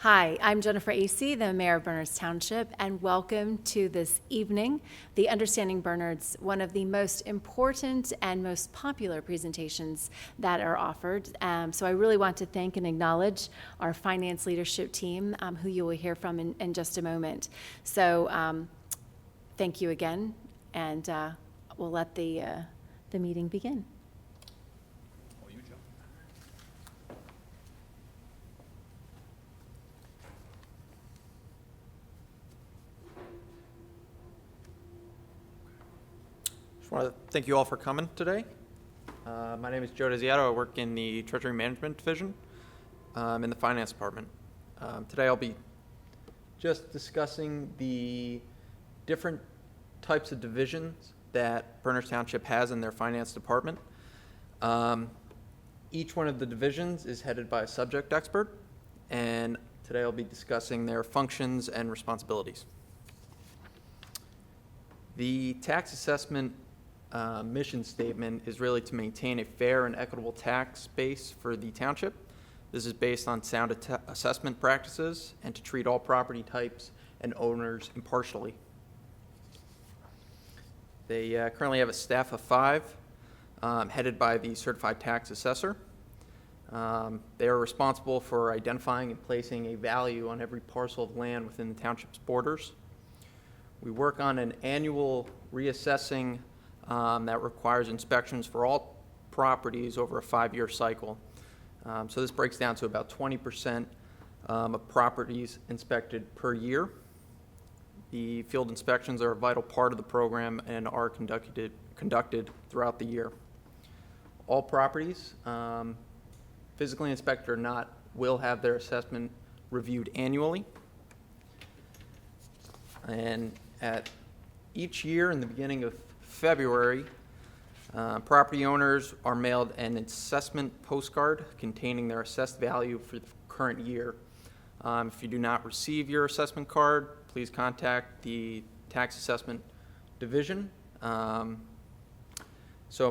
Hi, I'm Jennifer Acey, the Mayor of Bernards Township, and welcome to this evening, the Understanding Bernards, one of the most important and most popular presentations that are offered. So I really want to thank and acknowledge our finance leadership team, who you will hear from in just a moment. So thank you again, and we'll let the meeting begin. I want to thank you all for coming today. My name is Joe Desiato. I work in the Treasury Management Division in the Finance Department. Today I'll be just discussing the different types of divisions that Bernards Township has in their Finance Department. Each one of the divisions is headed by a subject expert, and today I'll be discussing their functions and responsibilities. The tax assessment mission statement is really to maintain a fair and equitable tax base for the township. This is based on sound assessment practices and to treat all property types and owners impartially. They currently have a staff of 5, headed by the certified tax assessor. They are responsible for identifying and placing a value on every parcel of land within the township's borders. We work on an annual reassessing that requires inspections for all properties over a 5-year cycle. So this breaks down to about 20% of properties inspected per year. The field inspections are a vital part of the program and are conducted throughout the year. All properties, physically inspected or not, will have their assessment reviewed annually. And at each year in the beginning of February, property owners are mailed an assessment postcard containing their assessed value for the current year. If you do not receive your assessment card, please contact the Tax Assessment Division. So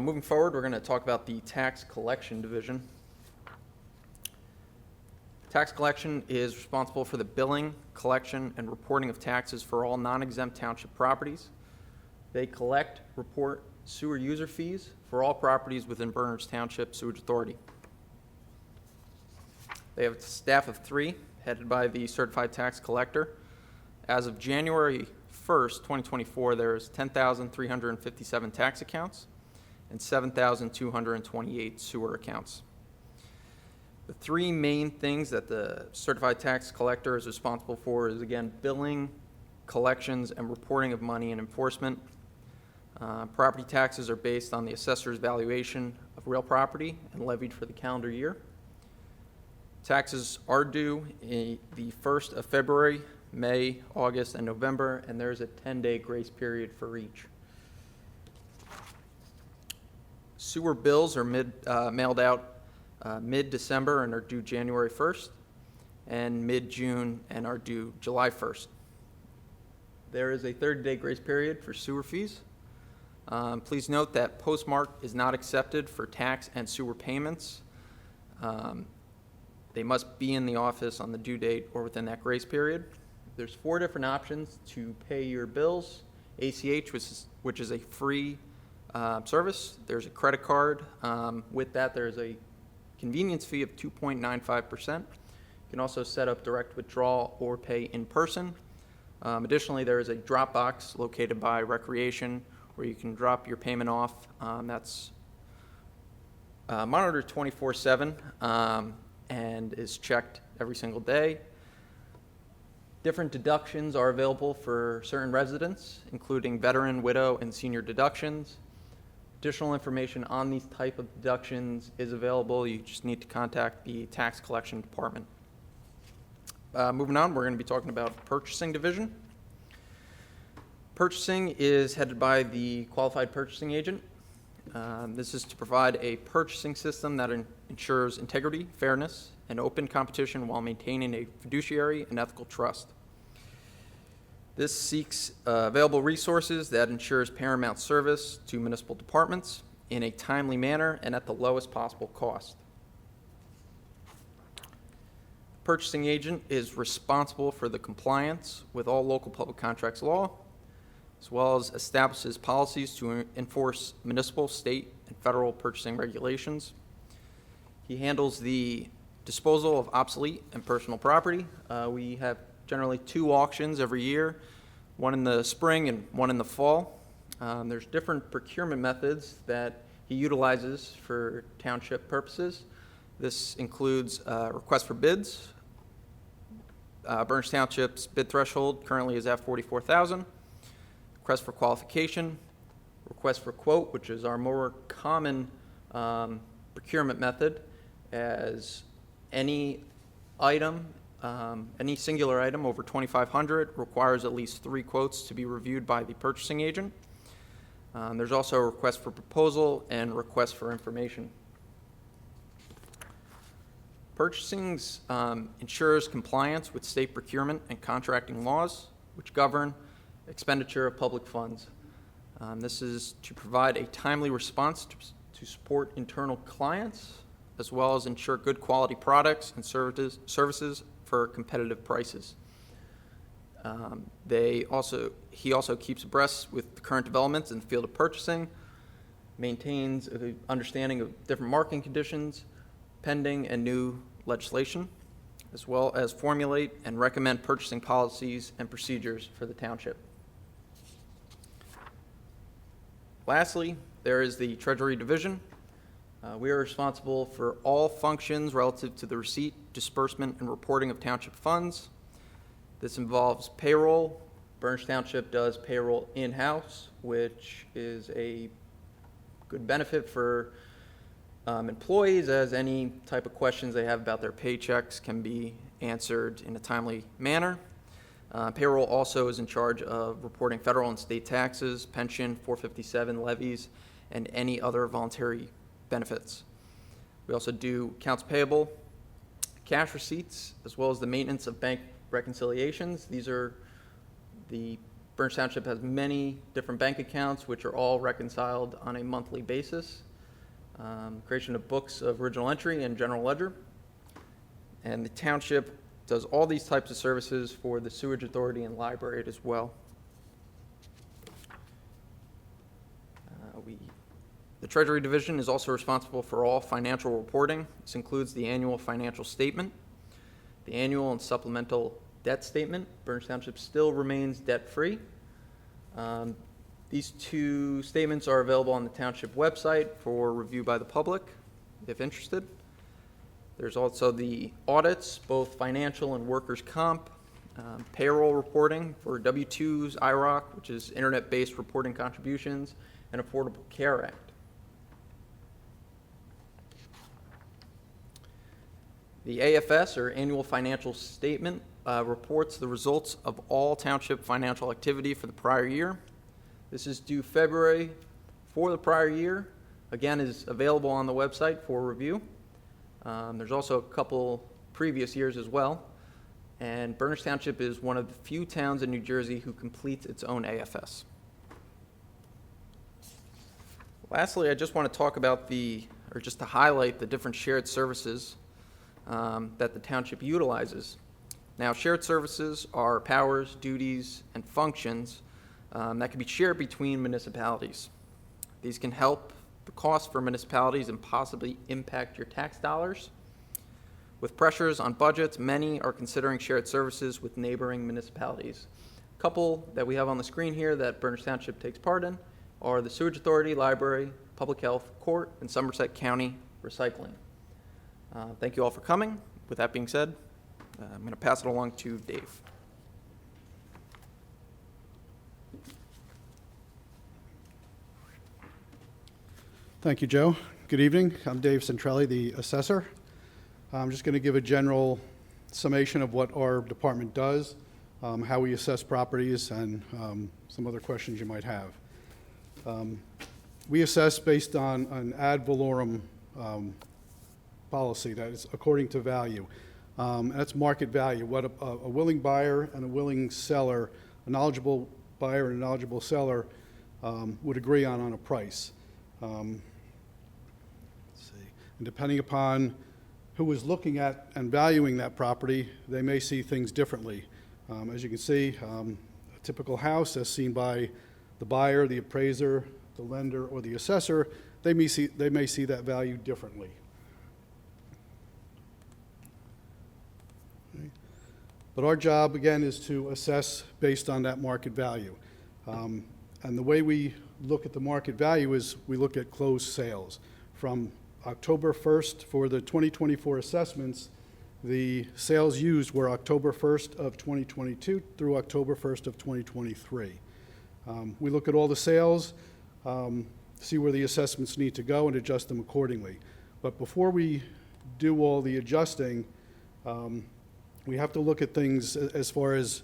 moving forward, we're going to talk about the Tax Collection Division. Tax collection is responsible for the billing, collection, and reporting of taxes for all non-exempt township properties. They collect, report sewer user fees for all properties within Bernards Township Sewage Authority. They have a staff of 3, headed by the certified tax collector. As of January 1st, 2024, there's 10,357 tax accounts and 7,228 sewer accounts. The 3 main things that the certified tax collector is responsible for is, again, billing, collections, and reporting of money and enforcement. Property taxes are based on the assessor's valuation of real property and levied for the calendar year. Taxes are due the 1st of February, May, August, and November, and there's a 10-day grace period for each. Sewer bills are mailed out mid-December and are due January 1st, and mid-June and are due July 1st. There is a 30-day grace period for sewer fees. Please note that postmark is not accepted for tax and sewer payments. They must be in the office on the due date or within that grace period. There's 4 different options to pay your bills. ACH, which is a free service. There's a credit card. With that, there's a convenience fee of 2.95%. You can also set up direct withdrawal or pay in person. Additionally, there is a drop box located by Recreation where you can drop your payment off. That's monitored 24/7 and is checked every single day. Different deductions are available for certain residents, including veteran, widow, and senior deductions. Additional information on these type of deductions is available. You just need to contact the tax collection department. Moving on, we're going to be talking about purchasing division. Purchasing is headed by the qualified purchasing agent. This is to provide a purchasing system that ensures integrity, fairness, and open competition while maintaining a fiduciary and ethical trust. This seeks available resources that ensures paramount service to municipal departments in a timely manner and at the lowest possible cost. purchasing agent is responsible for the compliance with all local public contracts law, as well as establishes policies to enforce municipal, state, and federal purchasing regulations. He handles the disposal of obsolete and personal property. We have generally 2 auctions every year, one in the spring and one in the fall. There's different procurement methods that he utilizes for township purposes. This includes requests for bids. Berners Township's bid threshold currently is at $44,000. Request for qualification, request for quote, which is our more common procurement method, as any item, any singular item over $2,500 requires at least 3 quotes to be reviewed by the purchasing agent. There's also a request for proposal and request for information. Purchasing ensures compliance with state procurement and contracting laws, which govern expenditure of public funds. This is to provide a timely response to support internal clients, as well as ensure good quality products and services for competitive prices. He also keeps abreast with the current developments in the field of purchasing, maintains an understanding of different marketing conditions, pending and new legislation, as well as formulate and recommend purchasing policies and procedures for the township. Lastly, there is the Treasury Division. We are responsible for all functions relative to the receipt, disbursement, and reporting of township funds. This involves payroll. Berners Township does payroll in-house, which is a good benefit for employees, as any type of questions they have about their paychecks can be answered in a timely manner. Payroll also is in charge of reporting federal and state taxes, pension, 457 levies, and any other voluntary benefits. We also do accounts payable, cash receipts, as well as the maintenance of bank reconciliations. Berners Township has many different bank accounts, which are all reconciled on a monthly basis. Creation of books of original entry and general ledger. And the township does all these types of services for the sewage authority and library as well. The Treasury Division is also responsible for all financial reporting. This includes the annual financial statement, the annual and supplemental debt statement. Berners Township still remains debt-free. These 2 statements are available on the township website for review by the public, if interested. There's also the audits, both financial and workers' comp, payroll reporting for W-2s, IROC, which is internet-based reporting contributions, and Affordable Care Act. The AFS, or Annual Financial Statement, reports the results of all township financial activity for the prior year. This is due February for the prior year. Again, is available on the website for review. There's also a couple previous years as well. And Berners Township is one of the few towns in New Jersey who completes its own AFS. Lastly, I just want to talk about just to highlight the different shared services that the township utilizes. Now, shared services are powers, duties, and functions that can be shared between municipalities. These can help the cost for municipalities and possibly impact your tax dollars. With pressures on budgets, many are considering shared services with neighboring municipalities. A couple that we have on the screen here that Berners Township takes part in are the Sewage Authority, Library, Public Health, Court, and Somerset County Recycling. Thank you all for coming. With that being said, I'm going to pass it along to Dave. Thank you, Joe. Good evening. I'm Dave Centrelli, the assessor. I'm just going to give a general summation of what our department does, how we assess properties, and some other questions you might have. We assess based on an ad valorem policy that is according to value. And that's market value, what a willing buyer and a willing seller, a knowledgeable buyer and a knowledgeable seller would agree on a price. Let's see. And depending upon who is looking at and valuing that property, they may see things differently. As you can see, a typical house as seen by the buyer, the appraiser, the lender, or the assessor, they may see that value differently. Okay. But our job, again, is to assess based on that market value. And the way we look at the market value is we look at closed sales. From October 1st for the 2024 assessments, the sales used were October 1st of 2022 through October 1st of 2023. We look at all the sales, see where the assessments need to go, and adjust them accordingly. But before we do all the adjusting, we have to look at things as far as,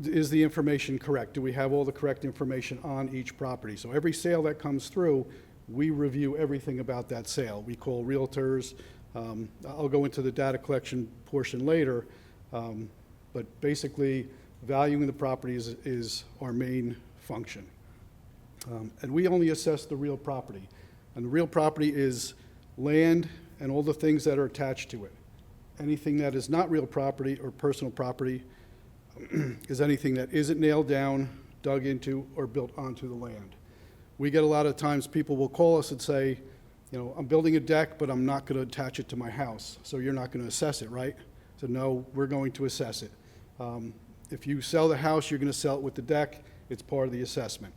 is the information correct? Do we have all the correct information on each property? So every sale that comes through, we review everything about that sale. We call realtors. I'll go into the data collection portion later, but basically valuing the properties is our main function. And we only assess the real property. And the real property is land and all the things that are attached to it. Anything that is not real property or personal property is anything that isn't nailed down, dug into, or built onto the land. We get a lot of times people will call us and say, you know, I'm building a deck, but I'm not going to attach it to my house, so you're not going to assess it, right? So no, we're going to assess it. If you sell the house, you're going to sell it with the deck. It's part of the assessment.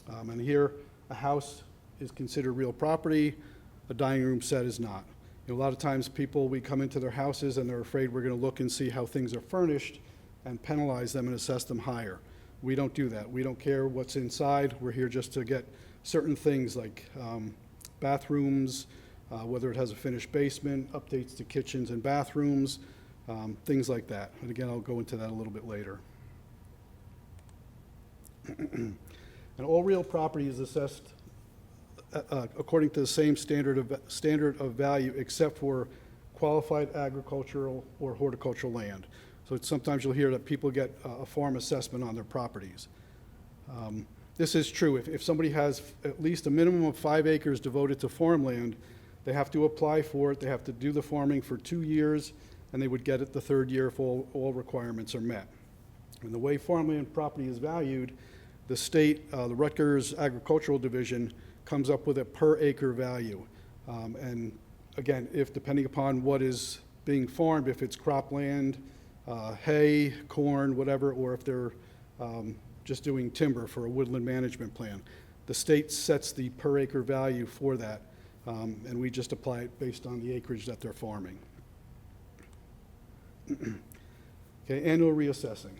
And here, a house is considered real property. A dining room set is not. You know, a lot of times people, we come into their houses and they're afraid we're going to look and see how things are furnished and penalize them and assess them higher. We don't do that. We don't care what's inside. We're here just to get certain things like bathrooms, whether it has a finished basement, updates to kitchens and bathrooms, things like that. And again, I'll go into that a little bit later. And all real property is assessed according to the same standard of value, except for qualified agricultural or horticultural land. So sometimes you'll hear that people get a farm assessment on their properties. This is true. If somebody has at least a minimum of 5 acres devoted to farmland, they have to apply for it. They have to do the farming for 2 years, and they would get it the 3rd year if all requirements are met. And the way farmland property is valued, the state, the Rutgers Agricultural Division, comes up with a per acre value. And again, if depending upon what is being farmed, if it's cropland, hay, corn, whatever, or if they're just doing timber for a woodland management plan, the state sets the per acre value for that, and we just apply it based on the acreage that they're farming. Okay, annual reassessing.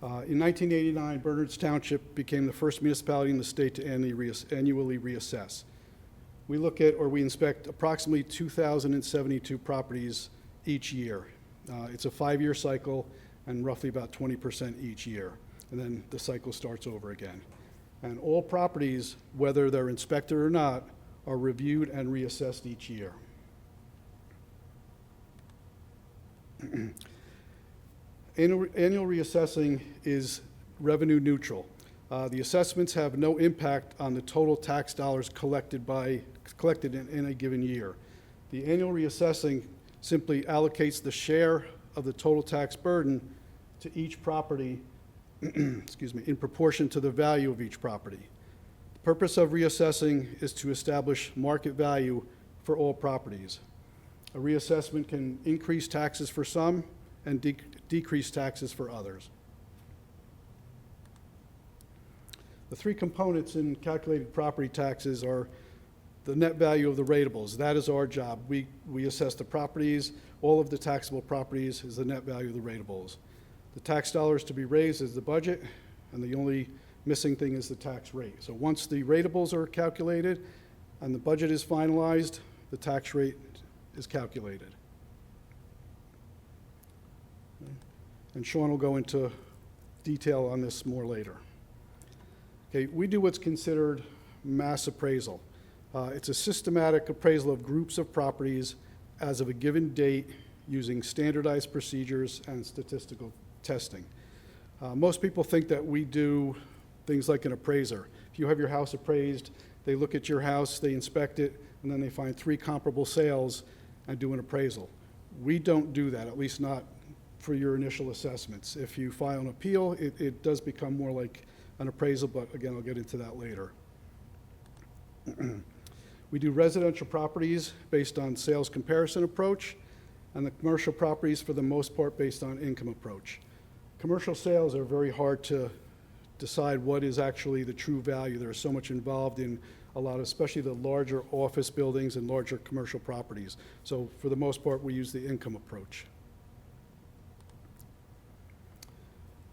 In 1989, Bernards Township became the first municipality in the state to annually reassess. We look at, or we inspect, approximately 2,072 properties each year. It's a 5-year cycle and roughly about 20% each year. And then the cycle starts over again. And all properties, whether they're inspected or not, are reviewed and reassessed each year. Annual reassessing is revenue neutral. The assessments have no impact on the total tax dollars collected in a given year. The annual reassessing simply allocates the share of the total tax burden to each property excuse me, in proportion to the value of each property. The purpose of reassessing is to establish market value for all properties. A reassessment can increase taxes for some and decrease taxes for others. The 3 components in calculated property taxes are the net value of the ratables. That is our job. We assess the properties. All of the taxable properties is the net value of the ratables. The tax dollars to be raised is the budget, and the only missing thing is the tax rate. So once the ratables are calculated and the budget is finalized, the tax rate is calculated. And Sean will go into detail on this more later. Okay, we do what's considered mass appraisal. It's a systematic appraisal of groups of properties as of a given date using standardized procedures and statistical testing. Most people think that we do things like an appraiser. If you have your house appraised they look at your house, they inspect it, and then they find 3 comparable sales and do an appraisal. We don't do that, at least not for your initial assessments. If you file an appeal, it does become more like an appraisal, but again, I'll get into that later. We do residential properties based on sales comparison approach, and the commercial properties, for the most part, based on income approach. Commercial sales are very hard to decide what is actually the true value. There is so much involved in a lot of, especially the larger office buildings and larger commercial properties. So for the most part, we use the income approach.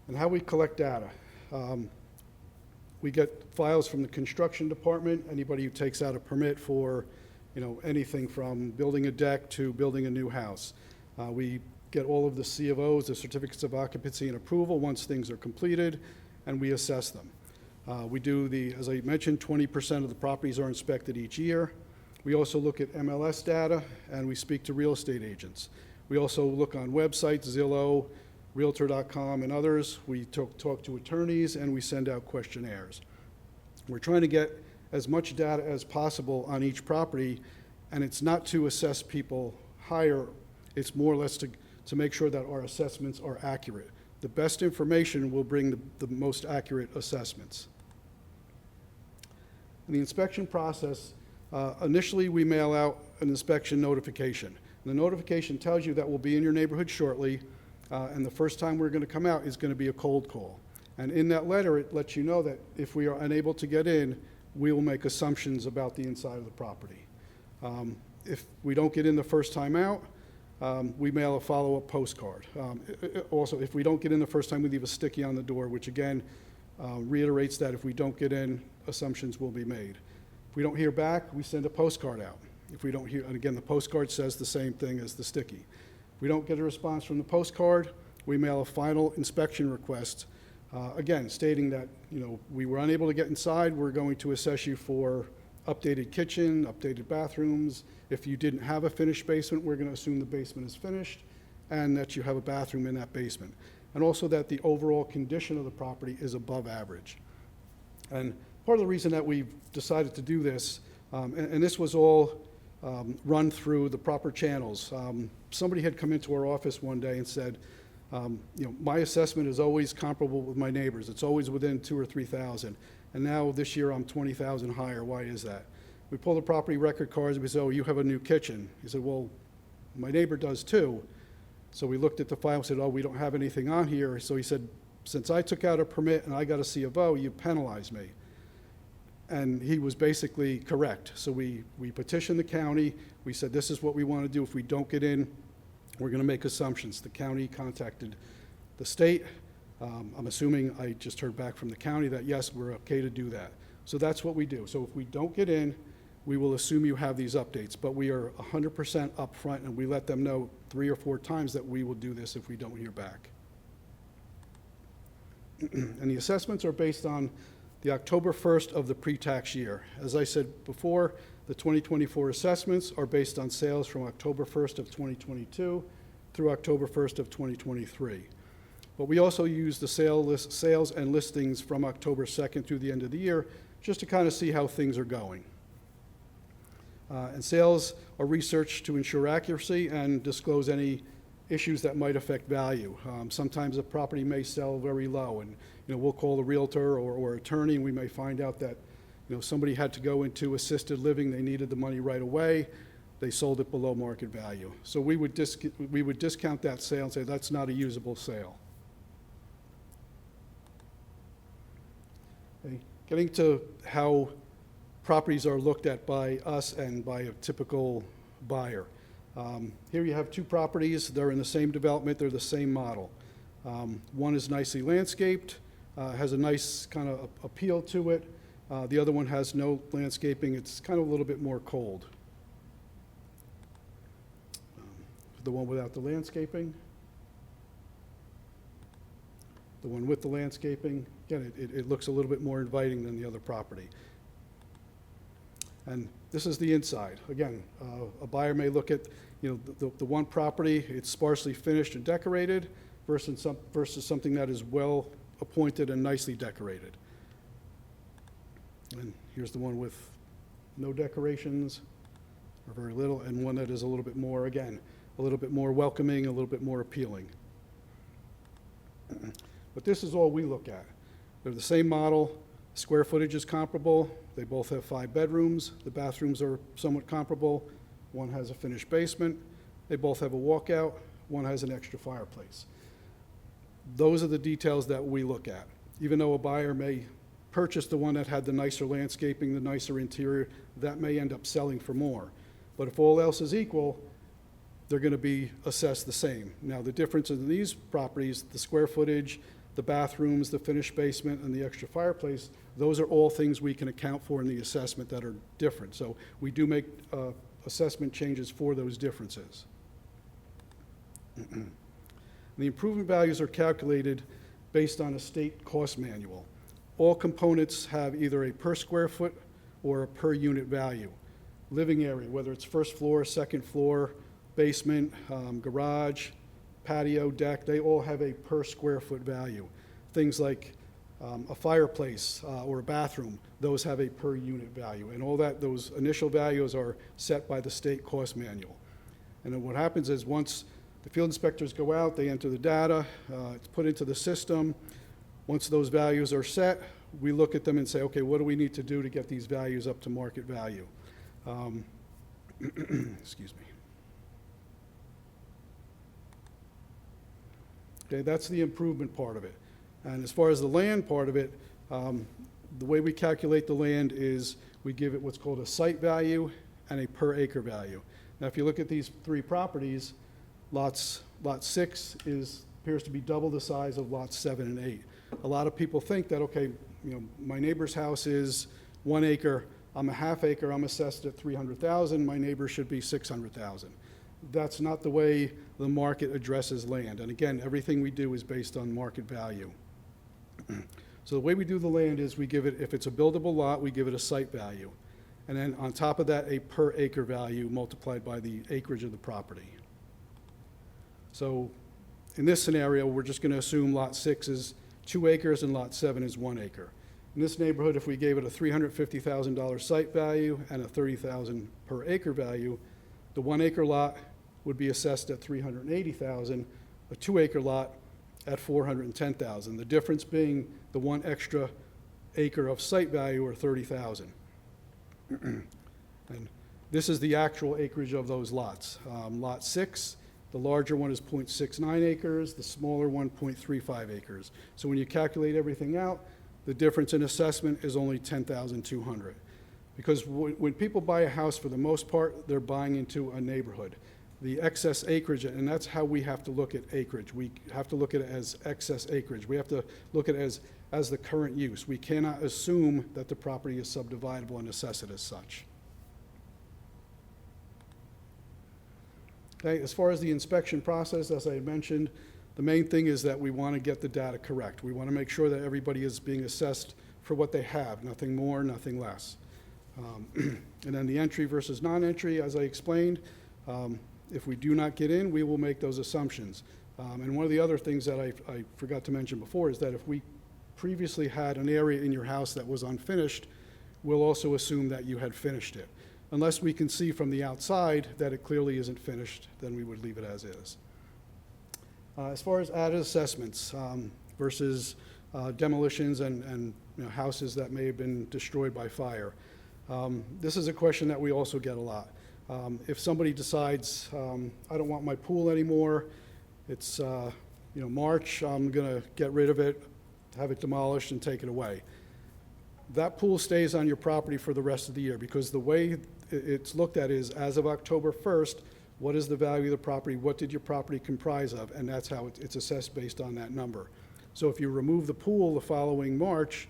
And how we collect data. We get files from the construction department, anybody who takes out a permit for, anything from building a deck to building a new house. We get all of the C of Os, the certificates of occupancy and approval, once things are completed, and we assess them. We do as I mentioned, 20% of the properties are inspected each year. We also look at MLS data, and we speak to real estate agents. We also look on websites, Zillow, Realtor.com, and others. We talk to attorneys, and we send out questionnaires. We're trying to get as much data as possible on each property, and it's not to assess people higher. It's more or less to make sure that our assessments are accurate. The best information will bring the most accurate assessments. In the inspection process, initially we mail out an inspection notification. The notification tells you that we'll be in your neighborhood shortly, and the first time we're going to come out is going to be a cold call. And in that letter, it lets you know that if we are unable to get in, we will make assumptions about the inside of the property. If we don't get in the first time out, we mail a follow-up postcard. Also, if we don't get in the first time, we leave a sticky on the door, which again reiterates that if we don't get in, assumptions will be made. If we don't hear back, we send a postcard out. If we don't hear, and again, the postcard says the same thing as the sticky. If we don't get a response from the postcard, we mail a final inspection request, again, stating that, we were unable to get inside, we're going to assess you for updated kitchen, updated bathrooms. If you didn't have a finished basement, we're going to assume the basement is finished and that you have a bathroom in that basement. And also that the overall condition of the property is above average. And part of the reason that we've decided to do this, and this was all run through the proper channels. Somebody had come into our office one day and said, my assessment is always comparable with my neighbors. It's always within 2,000 or 3,000. And now this year I'm 20,000 higher. Why is that? We pull the property record cards and we say, oh, you have a new kitchen. He said, well, my neighbor does too. So we looked at the file and said, oh, we don't have anything on here. So he said, since I took out a permit and I got a C of O, you penalized me. And he was basically correct. So we petitioned the county. We said, this is what we want to do. If we don't get in, we're going to make assumptions. The county contacted the state. I'm assuming I just heard back from the county that, yes, we're okay to do that. So that's what we do. So if we don't get in, we will assume you have these updates. But we are 100% upfront, and we let them know 3 or 4 times that we will do this if we don't hear back. And the assessments are based on the October 1st of the pre-tax year. As I said before, the 2024 assessments are based on sales from October 1st of 2022 through October 1st of 2023. But we also use the sales and listings from October 2nd through the end of the year just to kind of see how things are going. And sales are researched to ensure accuracy and disclose any issues that might affect value. Sometimes a property may sell very low, and we'll call the realtor or attorney, and we may find out that somebody had to go into assisted living. They needed the money right away. They sold it below market value. So we would discount that sale and say that's not a usable sale. Okay. Getting to how properties are looked at by us and by a typical buyer. Here you have 2 properties. They're in the same development. They're the same model. One is nicely landscaped, has a nice kind of appeal to it. The other one has no landscaping. It's kind of a little bit more cold. The one without the landscaping. The one with the landscaping. Again, it looks a little bit more inviting than the other property. And this is the inside. Again, a buyer may look at the one property, it's sparsely finished and decorated versus something that is well appointed and nicely decorated. And here's the one with no decorations, or very little, and one that is a little bit more, again, a little bit more welcoming, a little bit more appealing. But this is all we look at. They're the same model, square footage is comparable, they both have 5 bedrooms, the bathrooms are somewhat comparable, one has a finished basement, they both have a walkout, one has an extra fireplace. Those are the details that we look at. Even though a buyer may purchase the one that had the nicer landscaping, the nicer interior, that may end up selling for more. But if all else is equal, they're going to be assessed the same. Now, the difference in these properties, the square footage, the bathrooms, the finished basement, and the extra fireplace, those are all things we can account for in the assessment that are different. So we do make assessment changes for those differences. The improvement values are calculated based on a state cost manual. All components have either a per square foot or a per unit value. Living area, whether it's first floor, second floor, basement, garage, patio, deck, they all have a per square foot value. Things like a fireplace or a bathroom, those have a per unit value. And all that, those initial values are set by the state cost manual. And then what happens is once the field inspectors go out, they enter the data, it's put into the system. Once those values are set, we look at them and say, okay, what do we need to do to get these values up to market value? Excuse me. Okay, that's the improvement part of it. And as far as the land part of it, the way we calculate the land is we give it what's called a site value and a per acre value. Now, if you look at these 3 properties, lot 6 appears to be double the size of lots 7 and 8. A lot of people think that, okay, my neighbor's house is 1 acre, I'm a half acre, I'm assessed at $300,000, my neighbor should be $600,000. That's not the way the market addresses land. And again, everything we do is based on market value. So the way we do the land is we give it, if it's a buildable lot, we give it a site value. And then on top of that, a per acre value multiplied by the acreage of the property. So in this scenario, we're just going to assume lot 6 is 2 acres and lot 7 is 1 acre. In this neighborhood, if we gave it a $350,000 site value and a $30,000 per acre value, the 1 acre lot would be assessed at $380,000, a 2 acre lot at $410,000. The difference being the 1 extra acre of site value, or $30,000. And this is the actual acreage of those lots. Lot 6, the larger one is 0.69 acres, the smaller one 0.35 acres. So when you calculate everything out, the difference in assessment is only $10,200. Because when people buy a house, for the most part, they're buying into a neighborhood. The excess acreage, and that's how we have to look at acreage. We have to look at it as excess acreage. We have to look at it as the current use. We cannot assume that the property is subdividable and assess it as such. Okay, as far as the inspection process, as I mentioned, the main thing is that we want to get the data correct. We want to make sure that everybody is being assessed for what they have, nothing more, nothing less. And then the entry versus non-entry, as I explained, if we do not get in, we will make those assumptions. And one of the other things that I forgot to mention before is that if we previously had an area in your house that was unfinished, we'll also assume that you had finished it. Unless we can see from the outside that it clearly isn't finished, then we would leave it as is. As far as added assessments versus demolitions and houses that may have been destroyed by fire, this is a question that we also get a lot. If somebody decides, I don't want my pool anymore, it's March, I'm going to get rid of it, have it demolished and take it away. That pool stays on your property for the rest of the year, because the way it's looked at is, as of October 1st, what is the value of the property, what did your property comprise of, and that's how it's assessed based on that number. So if you remove the pool the following March,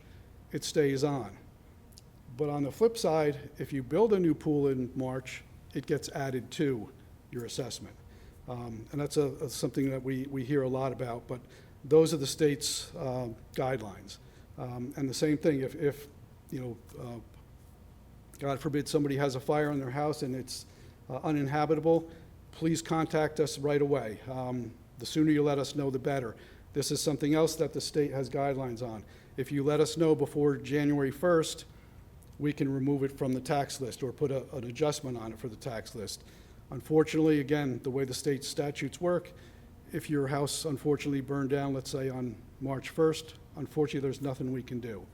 it stays on. But on the flip side, if you build a new pool in March, it gets added to your assessment. And that's something that we hear a lot about, but those are the state's guidelines. And the same thing, if God forbid somebody has a fire in their house and it's uninhabitable, please contact us right away. The sooner you let us know, the better. This is something else that the state has guidelines on. If you let us know before January 1st, we can remove it from the tax list or put an adjustment on it for the tax list. Unfortunately, again, the way the state statutes work, if your house unfortunately burned down, let's say on March 1st, unfortunately, there's nothing we can do.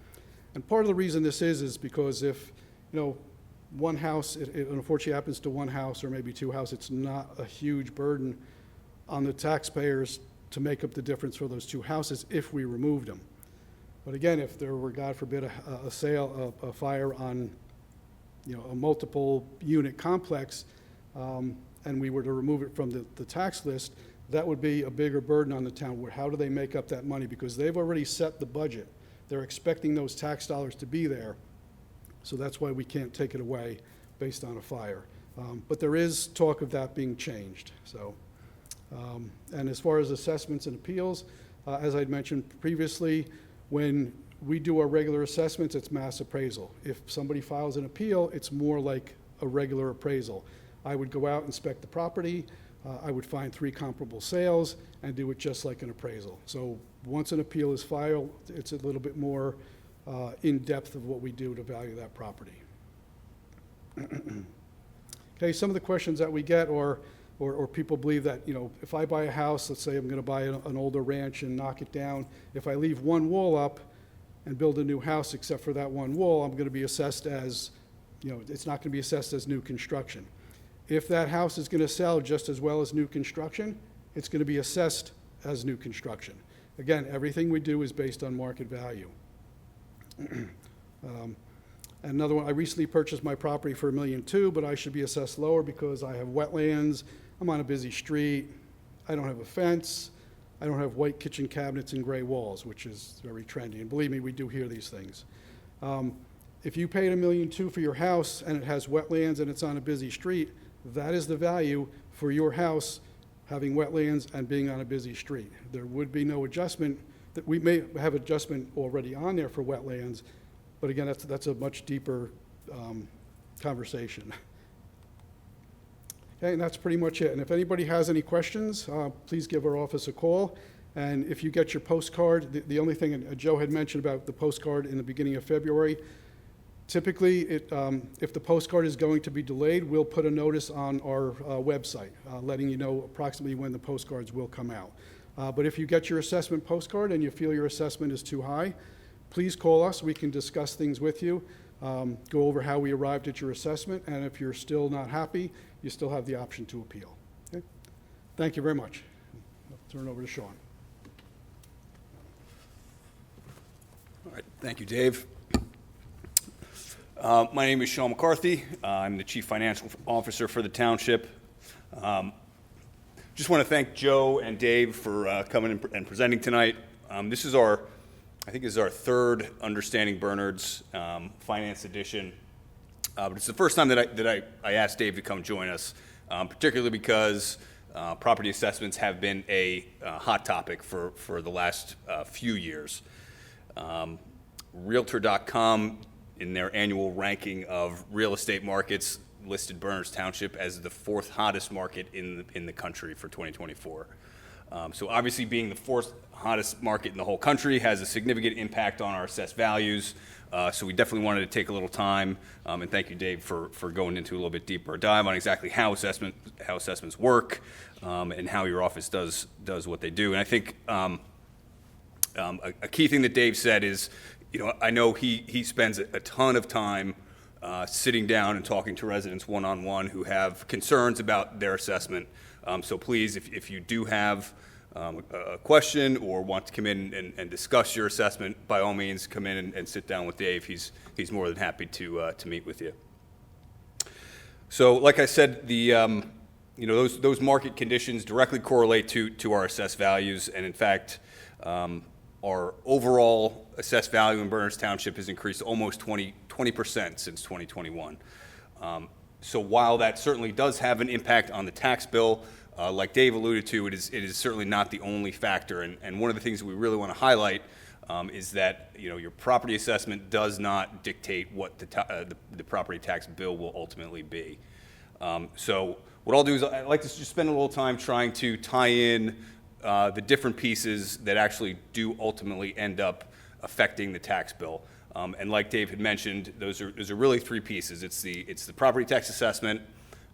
And part of the reason this is because if, one house, it unfortunately happens to one house or maybe two houses, it's not a huge burden on the taxpayers to make up the difference for those two houses if we removed them. But again, if there were, God forbid, a fire on, a multiple unit complex, and we were to remove it from the tax list, that would be a bigger burden on the town. How do they make up that money? Because they've already set the budget. They're expecting those tax dollars to be there. So that's why we can't take it away based on a fire. But there is talk of that being changed. So, and as far as assessments and appeals, as I'd mentioned previously, when we do our regular assessments, it's mass appraisal. If somebody files an appeal, it's more like a regular appraisal. I would go out, inspect the property, I would find 3 comparable sales, and do it just like an appraisal. So once an appeal is filed, it's a little bit more in-depth of what we do to value that property. Okay, some of the questions that we get or people believe that, if I buy a house, let's say I'm going to buy an older ranch and knock it down, if I leave one wall up and build a new house except for that one wall, I'm going to be assessed as, it's not going to be assessed as new construction. If that house is going to sell just as well as new construction, it's going to be assessed as new construction. Again, everything we do is based on market value. Another one, I recently purchased my property for $1.2 million, but I should be assessed lower because I have wetlands, I'm on a busy street, I don't have a fence, I don't have white kitchen cabinets and gray walls, which is very trendy. And believe me, we do hear these things. If you paid $1.2 million for your house and it has wetlands and it's on a busy street, that is the value for your house having wetlands and being on a busy street. There would be no adjustment. That we may have adjustment already on there for wetlands, but again, that's a much deeper conversation. Okay, and that's pretty much it. And if anybody has any questions, please give our office a call. And if you get your postcard, the only thing, and Joe had mentioned about the postcard in the beginning of February, typically, if the postcard is going to be delayed, we'll put a notice on our website letting you know approximately when the postcards will come out. But if you get your assessment postcard and you feel your assessment is too high, please call us. We can discuss things with you, go over how we arrived at your assessment, and if you're still not happy, you still have the option to appeal. Okay? Thank you very much. I'll turn it over to Sean. All right, thank you, Dave. My name is Sean McCarthy. I'm the Chief Financial Officer for the township. Just want to thank Joe and Dave for coming and presenting tonight. This is I think this is our third Understanding Bernards Finance Edition. But it's the first time that I asked Dave to come join us, particularly because property assessments have been a hot topic for the last few years. Realtor.com, in their annual ranking of real estate markets, listed Bernards Township as the 4th hottest market in the country for 2024. So obviously being the 4th hottest market in the whole country has a significant impact on our assessed values. So we definitely wanted to take a little time, and thank you, Dave, for going into a little bit deeper dive on exactly how assessments work, and how your office does what they do. And I think a key thing that Dave said is, I know he spends a ton of time sitting down and talking to residents one-on-one who have concerns about their assessment. So please, if you do have a question or want to come in and discuss your assessment, by all means, come in and sit down with Dave. He's more than happy to meet with you. So, like I said, those market conditions directly correlate to our assessed values, and in fact, our overall assessed value in Bernards Township has increased almost 20% since 2021. So while that certainly does have an impact on the tax bill, like Dave alluded to, it is certainly not the only factor. And one of the things that we really want to highlight is that your property assessment does not dictate what the property tax bill will ultimately be. So what I'll do is I'd like to just spend a little time trying to tie in the different pieces that actually do ultimately end up affecting the tax bill. And like Dave had mentioned, those are really three pieces. It's the property tax assessment,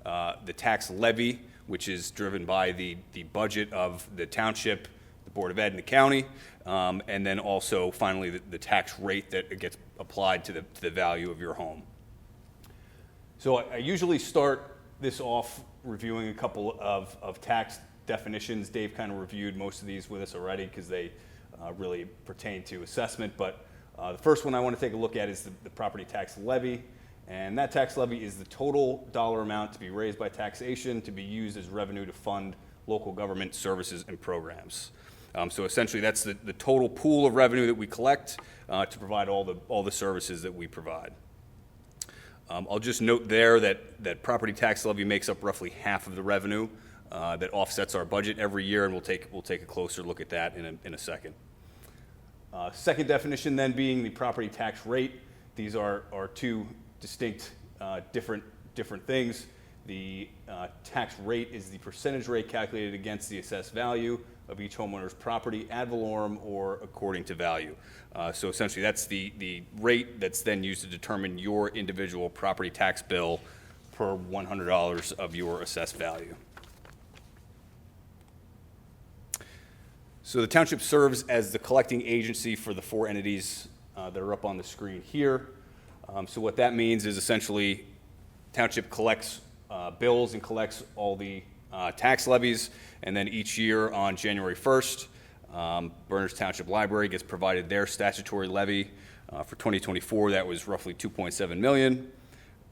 the tax levy, which is driven by the budget of the township, the Board of Ed, and the county, and then also finally the tax rate that gets applied to the value of your home. So I usually start this off reviewing a couple of tax definitions. Dave kind of reviewed most of these with us already because they really pertain to assessment, but the first one I want to take a look at is the property tax levy, and that tax levy is the total dollar amount to be raised by taxation to be used as revenue to fund local government services and programs. So essentially that's the total pool of revenue that we collect to provide all the services that we provide. I'll just note there that property tax levy makes up roughly half of the revenue that offsets our budget every year, and we'll take a closer look at that in a second. Second definition then being the property tax rate. These are two distinct different things. The tax rate is the percentage rate calculated against the assessed value of each homeowner's property ad valorem or according to value. So essentially that's the rate that's then used to determine your individual property tax bill per $100 of your assessed value. So the township serves as the collecting agency for the four entities that are up on the screen here. So what that means is essentially township collects bills and collects all the tax levies, and then each year on January 1st, Berners Township Library gets provided their statutory levy. For 2024, that was roughly $2.7 million.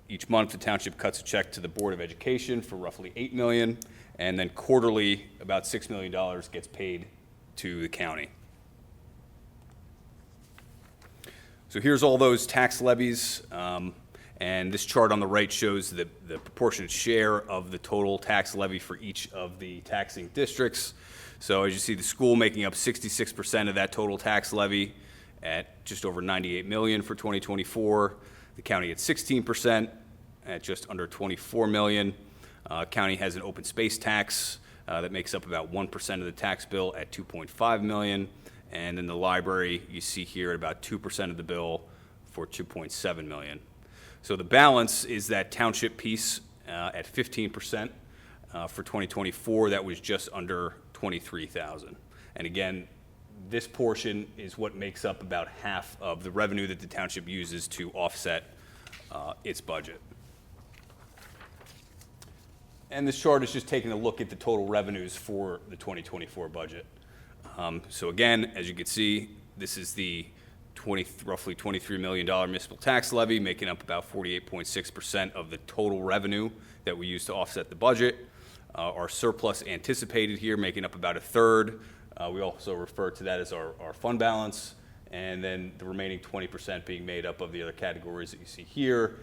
Each month, the township cuts a check to the Board of Education for roughly $8 million, and then quarterly, about $6 million gets paid to the county. So here's all those tax levies, and this chart on the right shows the proportionate share of the total tax levy for each of the taxing districts. So as you see, the school making up 66% of that total tax levy at just over $98 million for 2024. The county at 16% at just under $24 million. County has an open space tax that makes up about 1% of the tax bill at $2.5 million. And then the library, you see here at about 2% of the bill for $2.7 million. So the balance is that township piece at 15%. For 2024, that was just under $23,000. And again, this portion is what makes up about half of the revenue that the township uses to offset its budget. And this chart is just taking a look at the total revenues for the 2024 budget. So again, as you can see, this is the roughly $23 million municipal tax levy, making up about 48.6% of the total revenue that we use to offset the budget. Our surplus anticipated here, making up about a third. We also refer to that as our fund balance, and then the remaining 20% being made up of the other categories that you see here.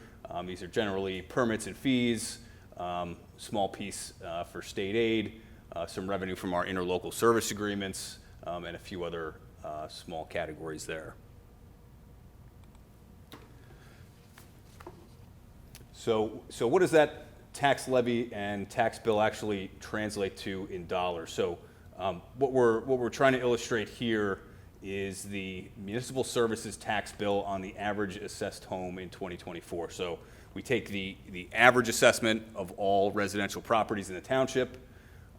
These are generally permits and fees, small piece for state aid, some revenue from our interlocal service agreements, and a few other small categories there. So what does that tax levy and tax bill actually translate to in dollars? So what we're trying to illustrate here is the municipal services tax bill on the average assessed home in 2024. So we take the average assessment of all residential properties in the township,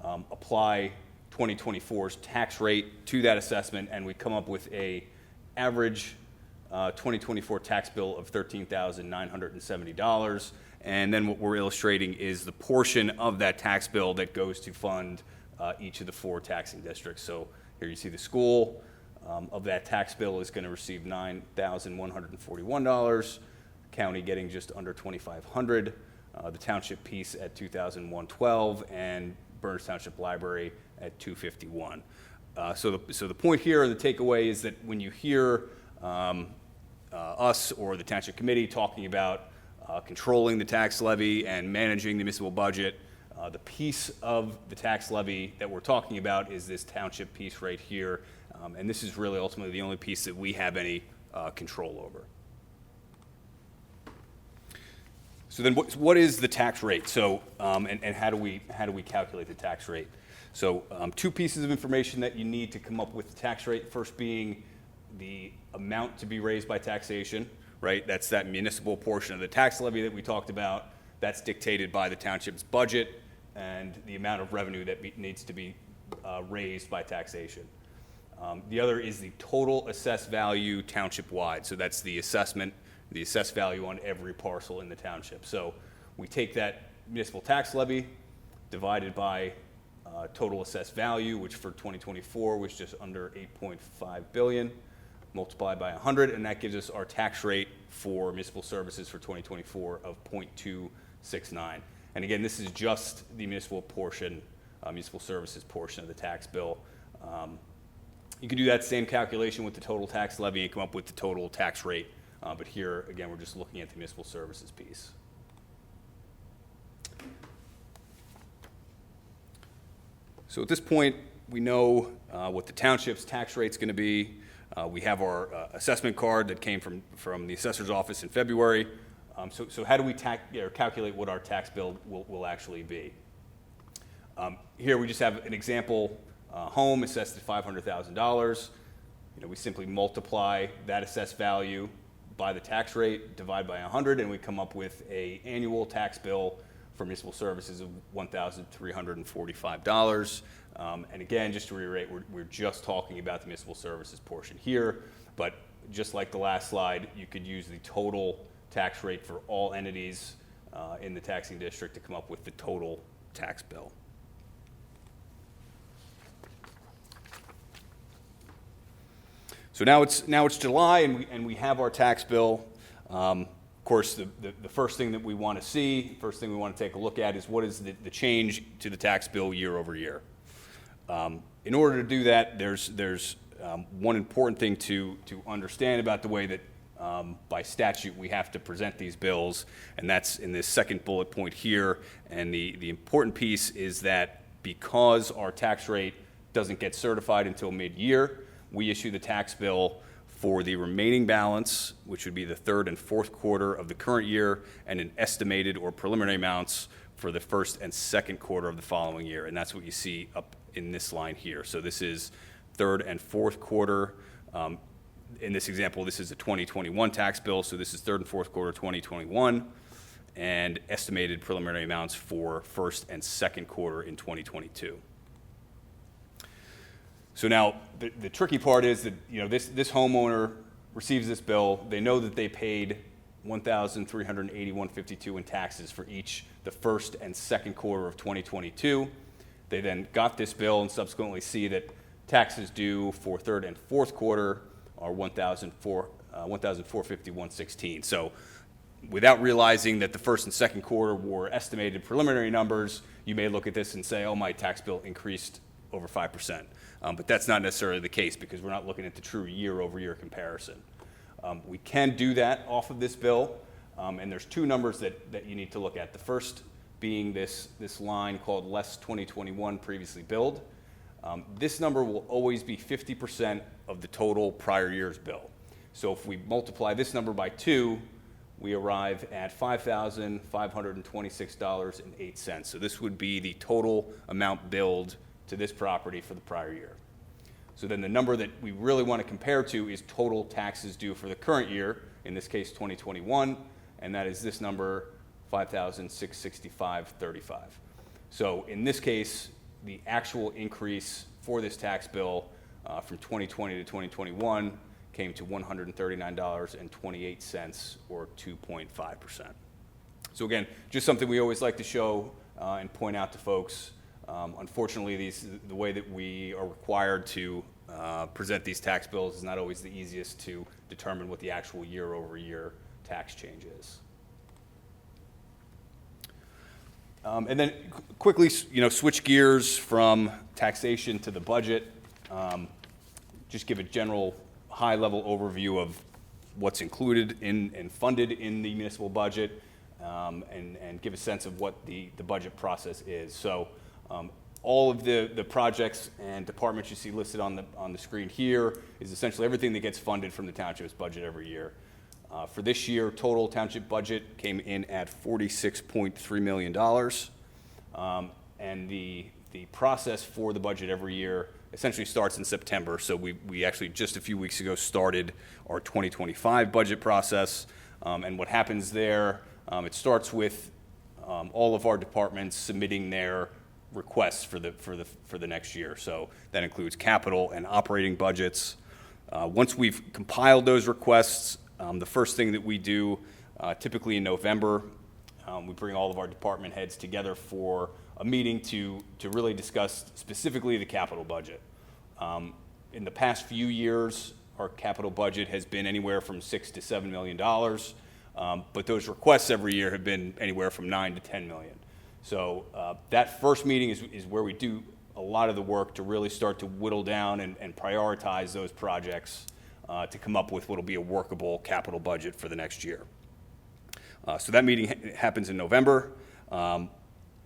apply 2024's tax rate to that assessment, and we come up with a average 2024 tax bill of $13,970. And then what we're illustrating is the portion of that tax bill that goes to fund each of the four taxing districts. So here you see the school of that tax bill is going to receive $9,141. County getting just under $2,500. The township piece at $2,112, and Berners Township Library at $251. So the point here, the takeaway is that when you hear us or the township committee talking about controlling the tax levy and managing the municipal budget, the piece of the tax levy that we're talking about is this township piece right here, and this is really ultimately the only piece that we have any control over. So then what is the tax rate? So and how do we calculate the tax rate? So two pieces of information that you need to come up with the tax rate. First being the amount to be raised by taxation, right? That's that municipal portion of the tax levy that we talked about. That's dictated by the township's budget and the amount of revenue that needs to be raised by taxation. The other is the total assessed value township-wide. So that's the assessment, the assessed value on every parcel in the township. So we take that municipal tax levy divided by total assessed value, which for 2024 was just under 8.5 billion, multiplied by 100, and that gives us our tax rate for municipal services for 2024 of 0.269. And again, this is just the municipal portion, municipal services portion of the tax bill. You can do that same calculation with the total tax levy and come up with the total tax rate. But here, again, we're just looking at the municipal services piece. So at this point, we know what the township's tax rate's going to be. We have our assessment card that came from the assessor's office in February. So how do we calculate what our tax bill will actually be? Here we just have an example home assessed at $500,000. We simply multiply that assessed value by the tax rate, divide by 100, and we come up with an annual tax bill for municipal services of $1,345. And again, just to reiterate, we're just talking about the municipal services portion here, but just like the last slide, you could use the total tax rate for all entities in the taxing district to come up with the total tax bill. So now it's July, and we have our tax bill. Of course, the first thing that we want to see, first thing we want to take a look at is what is the change to the tax bill year over year. In order to do that, there's one important thing to understand about the way that by statute we have to present these bills, and that's in this second bullet point here. And the important piece is that because our tax rate doesn't get certified until mid-year, we issue the tax bill for the remaining balance, which would be the third and fourth quarter of the current year, and an estimated or preliminary amounts for the first and second quarter of the following year. And that's what you see up in this line here. So this is third and fourth quarter. In this example, this is a 2021 tax bill, so this is third and fourth quarter 2021, and estimated preliminary amounts for first and second quarter in 2022. So now, the tricky part is that this homeowner receives this bill. They know that they paid $1,381.52 in taxes for each the first and second quarter of 2022. They then got this bill and subsequently see that taxes due for third and fourth quarter are $1,451.16. So, without realizing that the first and second quarter were estimated preliminary numbers, you may look at this and say, "Oh, my tax bill increased over 5%. But that's not necessarily the case because we're not looking at the true year-over-year comparison. We can do that off of this bill, and there's two numbers that you need to look at. The first being this line called less 2021 previously billed. This number will always be 50% of the total prior year's bill. So if we multiply this number by 2, we arrive at $5,526.08. So this would be the total amount billed to this property for the prior year. So then the number that we really want to compare to is total taxes due for the current year, in this case 2021, and that is this number, $5,665.35. So in this case, the actual increase for this tax bill from 2020 to 2021 came to $139.28, or 2.5%. So again, just something we always like to show and point out to folks. Unfortunately, the way that we are required to present these tax bills is not always the easiest to determine what the actual year-over-year tax change is. And then quickly, switch gears from taxation to the budget. Just give a general high-level overview of what's included in and funded in the municipal budget, and give a sense of what the budget process is. So all of the projects and departments you see listed on the screen here is essentially everything that gets funded from the township's budget every year. For this year, total township budget came in at $46.3 million. And the process for the budget every year essentially starts in September. So we actually just a few weeks ago started our 2025 budget process. And what happens there, it starts with all of our departments submitting their requests for the next year. So that includes capital and operating budgets. Once we've compiled those requests, the first thing that we do, typically in November, we bring all of our department heads together for a meeting to really discuss specifically the capital budget. In the past few years, our capital budget has been anywhere from $6 to $7 million, but those requests every year have been anywhere from $9 to $10 million. So that first meeting is where we do a lot of the work to really start to whittle down and prioritize those projects to come up with what will be a workable capital budget for the next year. So that meeting happens in November.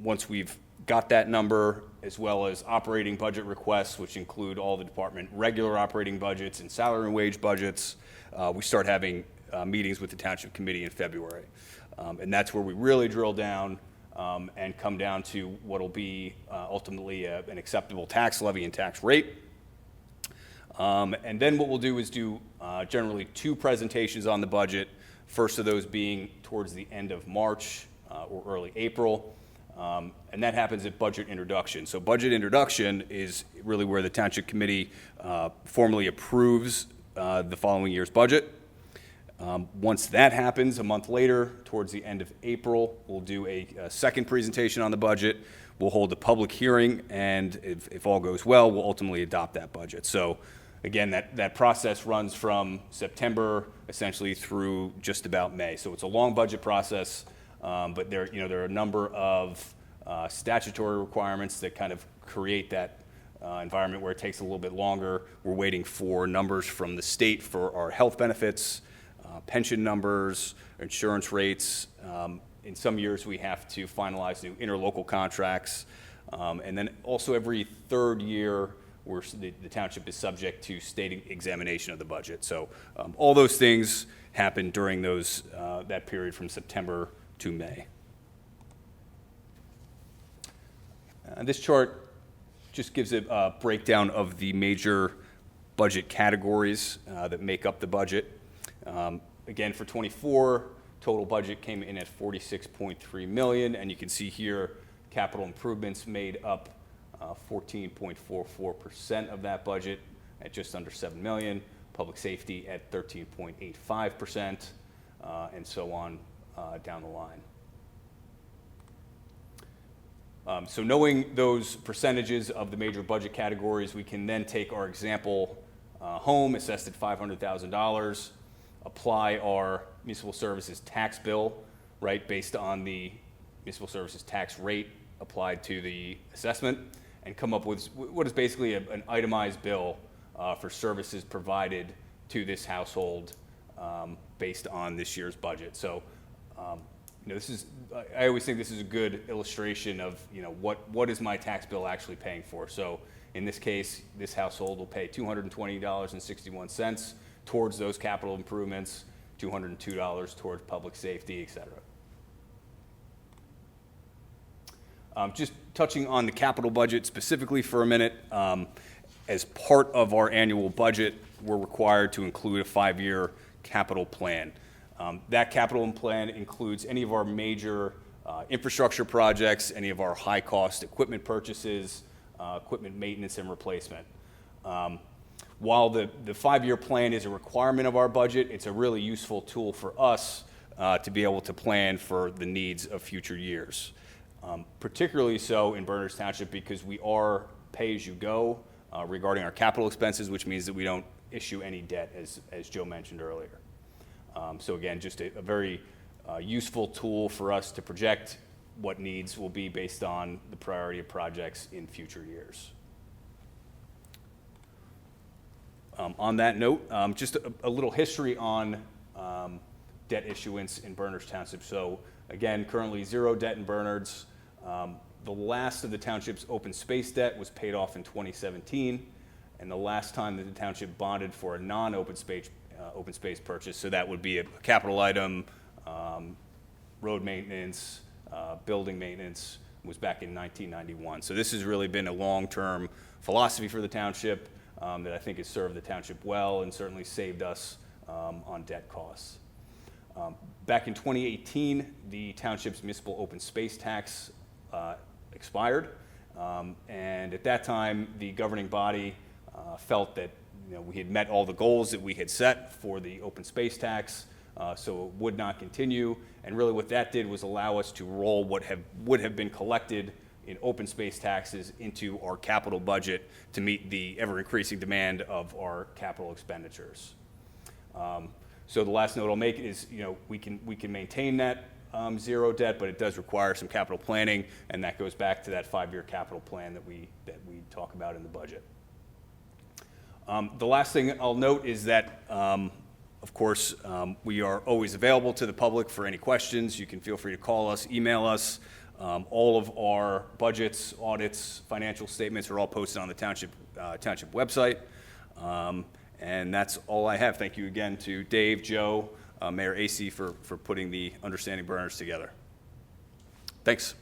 Once we've got that number, as well as operating budget requests, which include all the department regular operating budgets and salary and wage budgets, we start having meetings with the Township Committee in February. And that's where we really drill down and come down to what will be ultimately an acceptable tax levy and tax rate. And then what we'll do is do generally 2 presentations on the budget, first of those being towards the end of March or early April. And that happens at budget introduction. So budget introduction is really where the Township Committee formally approves the following year's budget. Once that happens, a month later, towards the end of April, we'll do a second presentation on the budget. We'll hold a public hearing, and if all goes well, we'll ultimately adopt that budget. So again, that process runs from September essentially through just about May. So it's a long budget process, but there are a number of statutory requirements that kind of create that environment where it takes a little bit longer. We're waiting for numbers from the state for our health benefits, pension numbers, insurance rates. In some years, we have to finalize new interlocal contracts. And then also every third year, the township is subject to state examination of the budget. So all those things happen during that period from September to May. This chart just gives a breakdown of the major budget categories that make up the budget. Again, for '24, total budget came in at $46.3 million, and you can see here capital improvements made up 14.44% of that budget at just under $7 million, public safety at 13.85%, and so on down the line. So knowing those percentages of the major budget categories, we can then take our example home assessed at $500,000, apply our municipal services tax bill, right, based on the municipal services tax rate applied to the assessment, and come up with what is basically an itemized bill for services provided to this household based on this year's budget. So, I always think this is a good illustration of, what is my tax bill actually paying for? So in this case, this household will pay $220.61 towards those capital improvements, $202 towards public safety, et cetera. Just touching on the capital budget specifically for a minute, as part of our annual budget, we're required to include a 5-year capital plan. That capital plan includes any of our major infrastructure projects, any of our high-cost equipment purchases, equipment maintenance and replacement. While the 5-year plan is a requirement of our budget, it's a really useful tool for us to be able to plan for the needs of future years. Particularly so in Berners Township because we are pay-as-you-go regarding our capital expenses, which means that we don't issue any debt, as Joe mentioned earlier. So again, just a very useful tool for us to project what needs will be based on the priority of projects in future years. On that note, just a little history on debt issuance in Berners Township. So again, currently 0 debt in Bernards. The last of the township's open space debt was paid off in 2017, and the last time that the township bonded for a non-open space purchase, so that would be a capital item, road maintenance, building maintenance, was back in 1991. So this has really been a long-term philosophy for the township that I think has served the township well and certainly saved us on debt costs. Back in 2018, the township's municipal open space tax expired, and at that time, the governing body felt that we had met all the goals that we had set for the open space tax, so it would not continue. And really, what that did was allow us to roll what would have been collected in open space taxes into our capital budget to meet the ever-increasing demand of our capital expenditures. So the last note I'll make is, we can maintain that zero debt, but it does require some capital planning, and that goes back to that 5-year capital plan that we talk about in the budget. The last thing I'll note is that, of course, we are always available to the public for any questions. You can feel free to call us, email us. All of our budgets, audits, financial statements are all posted on the township website. And that's all I have. Thank you again to Dave, Joe, Mayor Acee for putting the Understanding Burners together. Thanks.